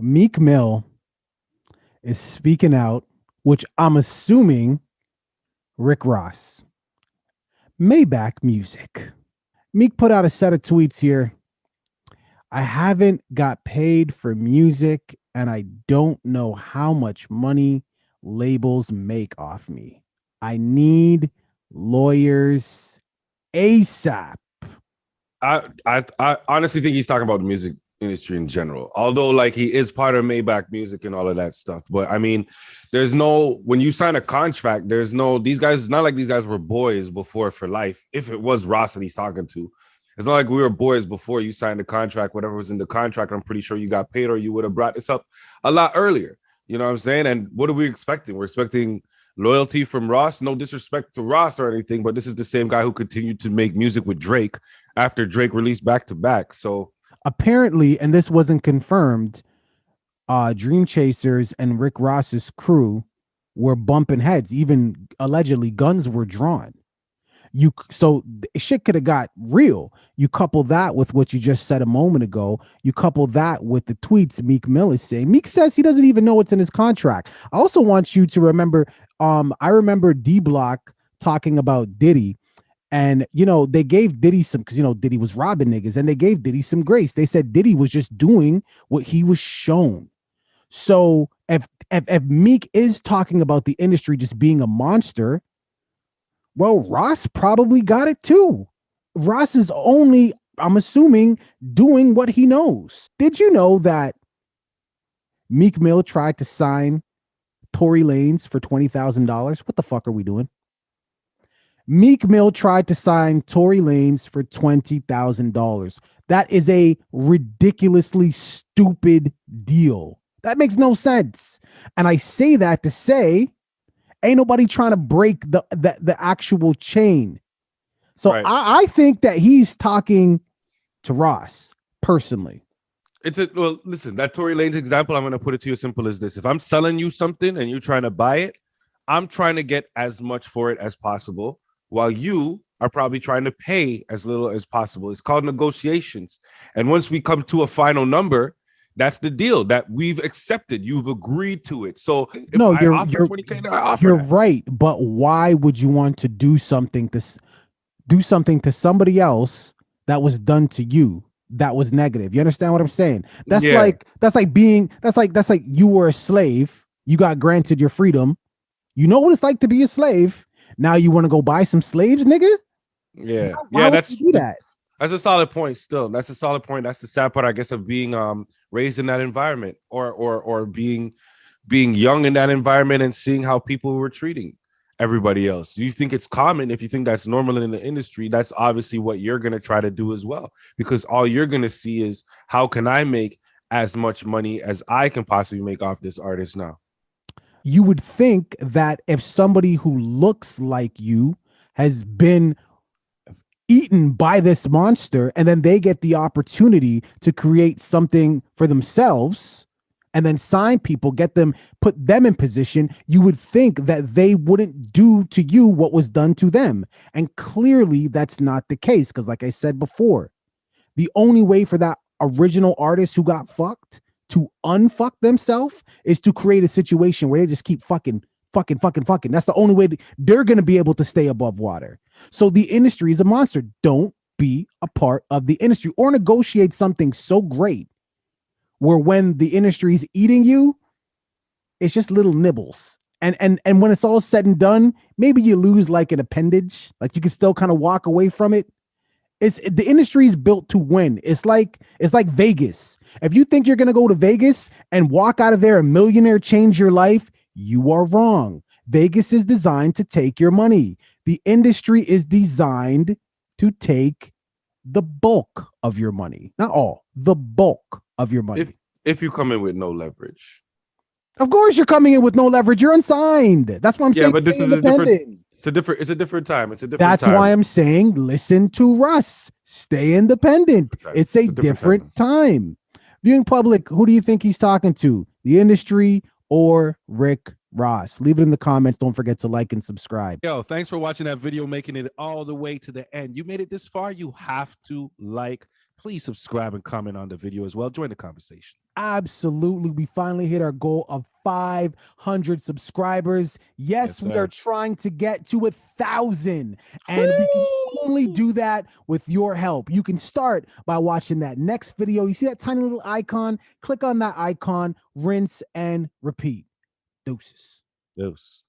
Meek Mill is speaking out, which I'm assuming Rick Ross. Maybach music. Meek put out a set of tweets here. I haven't got paid for music and I don't know how much money labels make off me. I need lawyers ASAP. I honestly think he's talking about the music industry in general. Although, like, he is part of Maybach Music and all of that stuff. But I mean, there's no when you sign a contract, there's no these guys. It's not like these guys were boys before for life. If it was Ross that he's talking to, it's not like we were boys before you signed the contract. Whatever was in the contract, I'm pretty sure you got paid, or you would have brought this up a lot earlier. You know what I'm saying? And what are we expecting? We're expecting loyalty from Ross. No disrespect to Ross or anything, but this is the same guy who continued to make music with Drake after Drake released back to back. So Apparently, and this wasn't confirmed, Dream Chasers and Rick Ross's crew were bumping heads. Even allegedly, guns were drawn. Shit could have got real. You couple that with what you just said a moment ago. You couple that with the tweets Meek Mill is saying. Meek says he doesn't even know what's in his contract. I also want you to remember. I remember D Block talking about Diddy. And, they gave Diddy some, because, Diddy was robbing niggas, and they gave Diddy some grace. They said Diddy was just doing what he was shown. So if Meek is talking about the industry just being a monster, well, Ross probably got it too. Ross is only, I'm assuming, doing what he knows. Did you know that Meek Mill tried to sign Tory Lanez for $20,000? What the fuck are we doing? Meek Mill tried to sign Tory Lanez for $20,000. That is a ridiculously stupid deal. That makes no sense. And I say that to say, ain't nobody trying to break the actual chain. So right. I think that he's talking to Ross personally. Well, listen, that Tory Lanez example, I'm going to put it to you as simple as this. If I'm selling you something and you're trying to buy it, I'm trying to get as much for it as possible, while you are probably trying to pay as little as possible. It's called negotiations. And once we come to a final number, that's the deal that we've accepted. You've agreed to it. So no, you're right. But why would you want to do something to somebody else that was done to you that was negative? You understand what I'm saying? That's like you were a slave. You got granted your freedom. You know what it's like to be a slave. Now you want to go buy some slaves, nigga? Yeah. That's a solid point. Still, that's a solid point. That's the sad part, I guess, of being raised in that environment, or being young in that environment and seeing how people were treating everybody else. Do you think it's common? If you think that's normal in the industry, that's obviously what you're going to try to do as well, because all you're going to see is, how can I make as much money as I can possibly make off this artist now? You would think that if somebody who looks like you has been eaten by this monster, and then they get the opportunity to create something for themselves and then sign people, put them in position, you would think that they wouldn't do to you what was done to them. And clearly that's not the case, because like I said before, the only way for that original artist who got fucked to unfuck themselves is to create a situation where they just keep fucking. That's the only way they're going to be able to stay above water. So the industry is a monster. Don't be a part of the industry or negotiate something so great where when the industry is eating you, it's just little nibbles. And when it's all said and done, maybe you lose like an appendage, like you can still kind of walk away from it. The industry is built to win. It's like Vegas. If you think you're going to go to Vegas and walk out of there a millionaire, change your life, you are wrong. Vegas is designed to take your money. The industry is designed to take the bulk of your money. Not all, the bulk of your money. If you come in with no leverage. Of course you're coming in with no leverage. You're unsigned. That's what I'm saying. Yeah, but this is a different time. That's why I'm saying listen to Russ. Stay independent. It's a different time. Viewing public, who do you think he's talking to? The industry or Rick Ross? Leave it in the comments. Don't forget to like and subscribe. Yo, thanks for watching that video, making it all the way to the end. You made it this far, you have to like. Please subscribe and comment on the video as well. Join the conversation. Absolutely. We finally hit our goal of 500 subscribers. Yes, Yes, we are sir. trying to get to 1,000, and we can only Woo! do that with your help. You can start by watching that next video. You see that tiny little icon? Click on that icon, rinse and repeat. Deuces. Yes.